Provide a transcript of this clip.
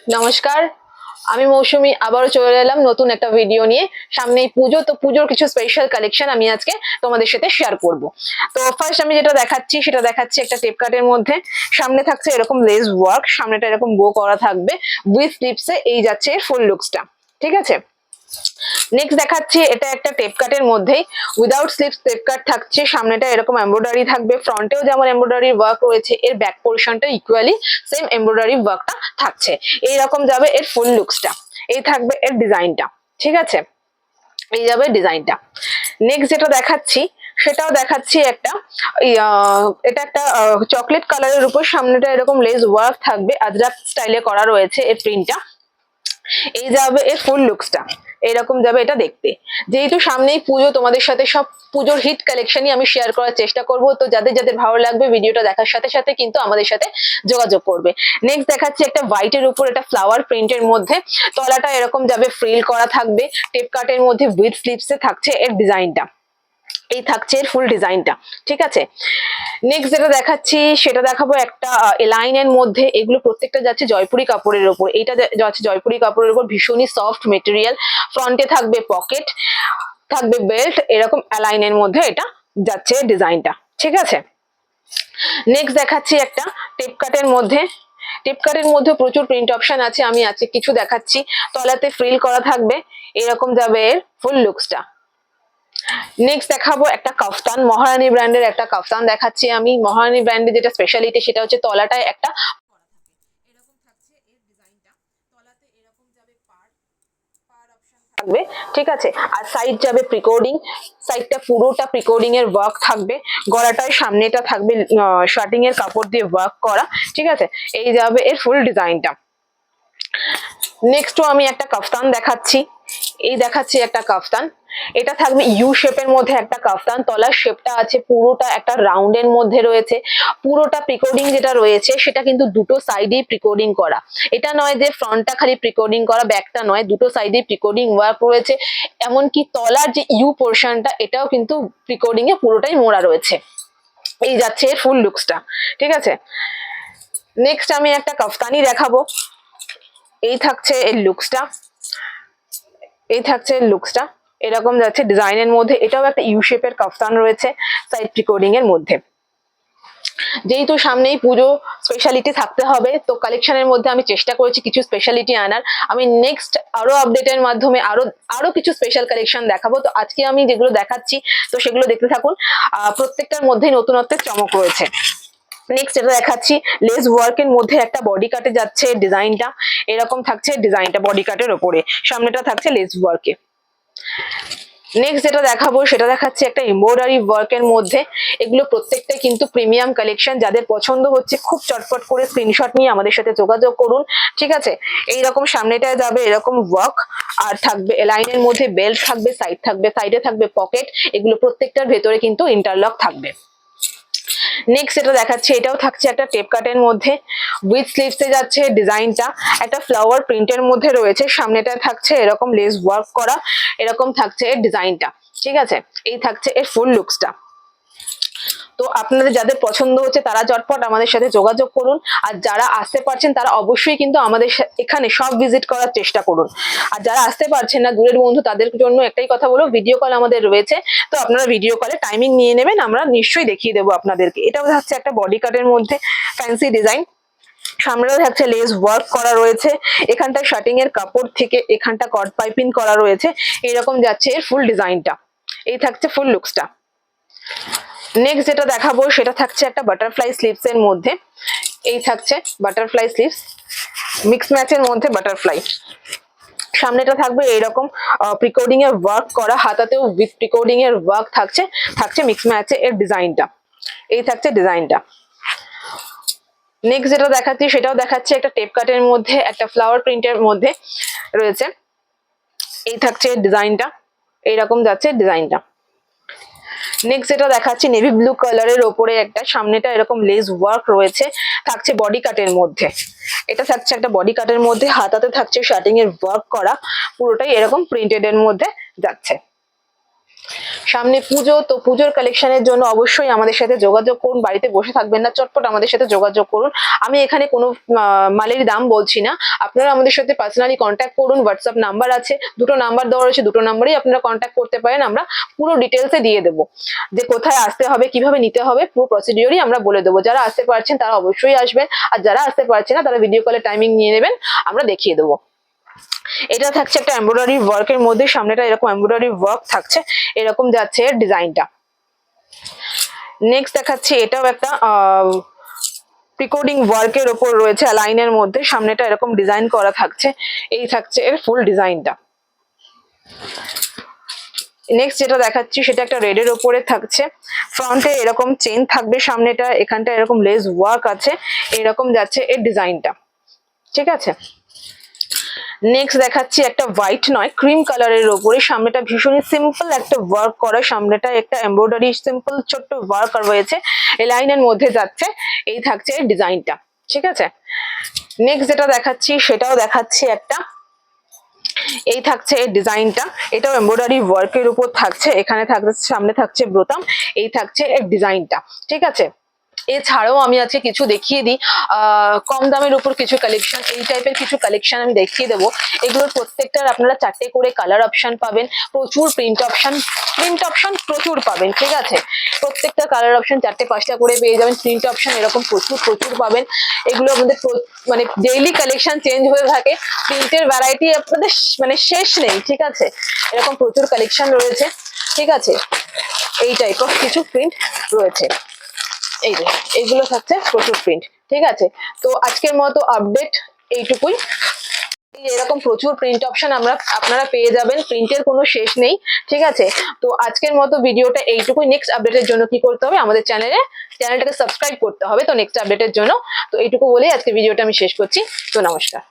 নমস্কার, আমি মৌসুমী আবারও চলে এলাম নতুন একটা ভিডিও নিয়ে। সামনেই পুজো, তো পুজোর কিছু স্পেশাল কালেকশন আমি আজকে তোমাদের সাথে শেয়ার করব। তো ফার্স্ট আমি যেটা দেখাচ্ছি সেটা দেখাচ্ছি একটা টেপ কাটের মধ্যে। সামনে থাকছে এরকম লেস ওয়ার্ক, সামনেটা এরকম বো করা থাকবে উইথ স্লিপসে। এই যাচ্ছে এর ফুল লুকসটা, ঠিক আছে। নেক্সট দেখাচ্ছি এটা একটা টেপ কাটের মধ্যেই উইদাউট স্লিপস টেপ কাট থাকছে। সামনেটা এরকম এমব্রয়ডারি থাকবে, ফ্রন্টেও যেমন এমব্রয়ডারি ওয়ার্ক রয়েছে, এর ব্যাক পোর্শনটা ইকুয়ালি সেম এমব্রয়ডারি ওয়ার্কটা থাকছে। এইরকম যাবে এর ফুল লুকসটা, এই থাকবে এর ডিজাইনটা, ঠিক আছে। এই যাবে ডিজাইনটা। নেক্সট যেটা দেখাচ্ছি সেটাও দেখাচ্ছি একটা এটা একটা চকলেট কালারের উপর সামনেটা এরকম লেস ওয়ার্ক থাকবে, আজরাক স্টাইলে করা রয়েছে এর প্রিন্টটা। এই যাবে এর ফুল লুকসটা, এরকম যাবে এটা দেখতে। যেহেতু সামনেই পুজো, তোমাদের সাথে সব পুজোর হিট কালেকশনই আমি শেয়ার করার চেষ্টা করব। তো যাদের যাদের ভালো লাগবে ভিডিওটা দেখার সাথে সাথে কিন্তু আমাদের সাথে যোগাযোগ করবে। নেক্সট দেখাচ্ছি একটা হোয়াইটের উপর একটা ফ্লাওয়ার প্রিন্টের মধ্যে, তলাটা এরকম যাবে ফ্রিল করা থাকবে, টেপ কাটের মধ্যে উইথ স্লিপসে থাকছে এর ডিজাইনটা। এই থাকছে এর ফুল ডিজাইনটা, ঠিক আছে। নেক্সট যেটা দেখাচ্ছি সেটা দেখাবো একটা এলাইনের মধ্যে। এগুলো প্রত্যেকটা যাচ্ছে জয়পুরি কাপড়ের উপর। এইটা যাচ্ছে জয়পুরি কাপড়ের উপর, ভীষণই সফট মেটেরিয়াল। ফ্রন্টে থাকবে পকেট, থাকবে বেল্ট, এরকম অ্যালাইনের মধ্যে এটা যাচ্ছে ডিজাইনটা, ঠিক আছে। নেক্সট দেখাচ্ছি একটা টেপ কাটের মধ্যে। টেপ কাটের মধ্যে প্রচুর প্রিন্ট অপশন আছে, আমি আছে কিছু দেখাচ্ছি। তলাতে ফ্রিল করা থাকবে, এরকম যাবে এর ফুল লুকসটা। নেক্সট দেখাবো একটা কাফতান, মহারানী ব্র্যান্ডের একটা কাফতান দেখাচ্ছি আমি। মহারানী ব্র্যান্ডের যেটা স্পেশালিটি সেটা হচ্ছে তলাটায় একটা এরকম থাকছে এর ডিজাইনটা। তলাতে এরকম যাবে পার অপশন থাকবে, ঠিক আছে। আর সাইড যাবে প্রিকোডিং, সাইডটা পুরোটা প্রিকোডিং এর ওয়ার্ক থাকবে। গলাটায় সামনেটা থাকবে শার্টিং এর কাপড় দিয়ে ওয়ার্ক করা, ঠিক আছে। এই যাবে এর ফুল ডিজাইনটা। নেক্সটও আমি একটা কাফতান দেখাচ্ছি। এই দেখাচ্ছি একটা কাফতান, এটা থাকবে ইউ শেপের মধ্যে একটা কাফতান। তলার শেপটা আছে পুরোটা একটা রাউন্ডের মধ্যে রয়েছে। পুরোটা প্রিকোডিং যেটা রয়েছে সেটা কিন্তু দুটো সাইডেই প্রিকোডিং করা। এটা নয় যে ফ্রন্টটা খালি প্রিকোডিং করা, ব্যাকটা নয়, দুটো সাইডেই প্রিকোডিং ওয়ার্ক রয়েছে। এমনকি তলার যে ইউ পোর্শনটা এটাও কিন্তু প্রিকোডিং এ পুরোটাই মোড়া রয়েছে। এই যাচ্ছে এর ফুল লুকসটা, ঠিক আছে। নেক্সট আমি একটা কাফতানি দেখাবো। এই থাকছে এর লুকসটা, এই থাকছে লুকসটা, এরকম যাচ্ছে ডিজাইনের মধ্যে। এটাও একটা ইউ শেপের কাফতান রয়েছে সাইড প্রিকোডিং এর মধ্যে। যেহেতু সামনেই পুজো, স্পেশালিটি থাকতে হবে, তো কালেকশনের মধ্যে আমি চেষ্টা করেছি কিছু স্পেশালিটি আনার। আমি নেক্সট আরো আপডেটের মাধ্যমে আরো আরো কিছু স্পেশাল কালেকশন দেখাবো। তো আজকে আমি যেগুলো দেখাচ্ছি তো সেগুলো দেখতে থাকুন। প্রত্যেকটার মধ্যেই নতুনত্বের চমক রয়েছে। নেক্সট এটা দেখাচ্ছি লেস ওয়ার্কের মধ্যে একটা বডি কাটে যাচ্ছে ডিজাইনটা, এরকম থাকছে ডিজাইনটা বডি কাটের ওপরে, সামনেটা থাকছে লেস ওয়ার্কে। নেক্সট যেটা দেখাবো সেটা দেখাচ্ছে একটা এমব্রয়ডারি ওয়ার্কের মধ্যে। এগুলো প্রত্যেকটাই কিন্তু প্রিমিয়াম কালেকশন, যাদের পছন্দ হচ্ছে খুব চটপট করে স্ক্রিনশট নিয়ে আমাদের সাথে যোগাযোগ করুন, ঠিক আছে। এইরকম সামনেটা যাবে এরকম ওয়ার্ক, আর থাকবে লাইনের মধ্যে বেল্ট থাকবে, সাইডে থাকবে পকেট। এগুলো প্রত্যেকটার ভেতরে কিন্তু ইন্টারলক থাকবে। নেক্সট যেটা দেখাচ্ছে এটাও থাকছে একটা টেপ কাটের মধ্যে, উইথ স্লিভসে যাচ্ছে ডিজাইনটা একটা ফ্লাওয়ার প্রিন্টের মধ্যে রয়েছে। সামনেটা থাকছে এরকম লেস ওয়ার্ক করা, এরকম থাকছে এর ডিজাইনটা, ঠিক আছে। এই থাকছে এর ফুল লুকসটা। তো আপনাদের যাদের পছন্দ হচ্ছে তারা চটপট আমাদের সাথে যোগাযোগ করুন। আর যারা আসতে পারছেন তারা অবশ্যই কিন্তু আমাদের এখানে সব ভিজিট করার চেষ্টা করুন। আর যারা আসতে পারছেন না, দূরের বন্ধু, তাদের জন্য একটাই কথা বলবো, ভিডিও কল আমাদের রয়েছে। তো আপনারা ভিডিও কলে টাইমিং নিয়ে নেবেন, আমরা নিশ্চয়ই দেখিয়ে দেবো আপনাদেরকে। এটাও হচ্ছে একটা বডি কাটের মধ্যে ফ্যান্সি ডিজাইন, সামনেও থাকছে লেস ওয়ার্ক করা রয়েছে। এখানটা শার্টিং এর কাপড় থেকে এখানটা কট পাইপিং করা রয়েছে, এরকম যাচ্ছে এর ফুল ডিজাইনটা। এই থাকছে ফুল লুকসটা। নেক্সট যেটা দেখাবো সেটা থাকছে একটা বাটারফ্লাই স্লিভস এর মধ্যে। এই থাকছে বাটারফ্লাই স্লিভস, মিক্স ম্যাচের মধ্যে বাটারফ্লাই। সামনেটা থাকবে এইরকম প্রিকোডিং এর ওয়ার্ক করা, হাতাতেও উইথ প্রিকোডিং এর ওয়ার্ক থাকছে, থাকছে মিক্স ম্যাচে এর ডিজাইনটা। এই থাকছে ডিজাইনটা। নেক্সট যেটা দেখাচ্ছি সেটাও দেখাচ্ছে একটা টেপ কাটের মধ্যে, একটা ফ্লাওয়ার প্রিন্টের মধ্যে রয়েছে। এই থাকছে ডিজাইনটা, এইরকম যাচ্ছে ডিজাইনটা। নেক্সট যেটা দেখাচ্ছি নেভি ব্লু কালারের ওপরে একটা, সামনেটা এরকম লেস ওয়ার্ক রয়েছে, থাকছে বডি কাটের মধ্যে। এটা থাকছে একটা বডি কাটের মধ্যে, হাতাতে থাকছে শার্টিং এর ওয়ার্ক করা, পুরোটাই এরকম প্রিন্টেড এর মধ্যে যাচ্ছে। সামনে পুজো, তো পুজোর কালেকশনের জন্য অবশ্যই আমাদের সাথে যোগাযোগ করুন, বাড়িতে বসে থাকবেন না, চটপট আমাদের সাথে যোগাযোগ করুন। আমি এখানে কোনো মালের দাম বলছি না, আপনারা আমাদের সাথে পার্সোনালি কন্ট্যাক্ট করুন, হোয়াটসঅ্যাপ নাম্বার আছে, দুটো নাম্বার দেওয়া রয়েছে, দুটো নাম্বারেই আপনারা কন্ট্যাক্ট করতে পারেন, আমরা পুরো ডিটেলসে দিয়ে দেবো, যে কোথায় আসতে হবে, কিভাবে নিতে হবে, পুরো প্রসিডিওরই আমরা বলে দেবো। যারা আসতে পারছেন তারা অবশ্যই আসবেন, আর যারা আসতে পারছেন না তারা ভিডিও কলে টাইমিং নিয়ে নেবেন, আমরা দেখিয়ে দেবো। এটা থাকছে একটা এমব্রয়ডারি ওয়ার্কের মধ্যে, সামনেটা এরকম এমব্রয়ডারি ওয়ার্ক থাকছে, এরকম যাচ্ছে এর ডিজাইনটা। নেক্সট দেখাচ্ছি, এটাও একটা পিকোডিং ওয়ার্কের ওপর রয়েছে, লাইনের মধ্যে, সামনেটা এরকম ডিজাইন করা থাকছে, এই থাকছে এর ফুল ডিজাইনটা। নেক্সট যেটা দেখাচ্ছি সেটা একটা রেডের ওপরে থাকছে, ফ্রন্টে এরকম চেন থাকবে, সামনেটা এখানটা এরকম লেস ওয়ার্ক আছে, এরকম যাচ্ছে এর ডিজাইনটা, ঠিক আছে। নেক্সট দেখাচ্ছি একটা হোয়াইট নয় ক্রিম কালারের ওপরে, সামনেটা ভীষণই সিম্পল একটা ওয়ার্ক করা, সামনেটা একটা এমব্রয়ডারি সিম্পল ছোট্ট ওয়ার্ক রয়েছে, এই লাইনের মধ্যে যাচ্ছে, এই থাকছে এর ডিজাইনটা, ঠিক আছে। নেক্সট যেটা দেখাচ্ছি সেটাও দেখাচ্ছি একটা, এই থাকছে এর ডিজাইনটা, এটাও এমব্রয়ডারি ওয়ার্কের উপর থাকছে, এখানে থাকছে সামনে থাকছে বোতাম, এই থাকছে এর ডিজাইনটা, ঠিক আছে। এছাড়াও আমি আজকে কিছু দেখিয়ে দিই কম দামের উপর কিছু কালেকশন, এই টাইপের কিছু কালেকশন আমি দেখিয়ে দেবো। এগুলোর প্রত্যেকটার আপনারা 4টে করে কালার অপশন পাবেন, প্রচুর প্রিন্ট অপশন প্রচুর পাবেন, ঠিক আছে। প্রত্যেকটা কালার অপশন 4টে 5টা করে পেয়ে যাবেন, প্রিন্ট অপশন এরকম প্রচুর পাবেন। এগুলো আমাদের মানে ডেইলি কালেকশন চেঞ্জ হয়ে থাকে, প্রিন্টের ভ্যারাইটি আপনাদের মানে শেষ নেই, ঠিক আছে। এরকম প্রচুর কালেকশন রয়েছে, ঠিক আছে। এই টাইপ অফ কিছু প্রিন্ট রয়েছে, এই যে এইগুলো থাকছে প্রচুর প্রিন্ট, ঠিক আছে। তো আজকের মতো আপডেট এইটুকুই, এরকম প্রচুর প্রিন্ট অপশন আপনারা পেয়ে যাবেন, প্রিন্টের কোনো শেষ নেই, ঠিক আছে। তো আজকের মতো ভিডিওটা এইটুকুই। নেক্সট আপডেটের জন্য কি করতে হবে, আমাদের চ্যানেলটাকে সাবস্ক্রাইব করতে হবে, তো নেক্সট আপডেটের জন্য। তো এইটুকু বলেই আজকে ভিডিওটা আমি শেষ করছি, তো নমস্কার।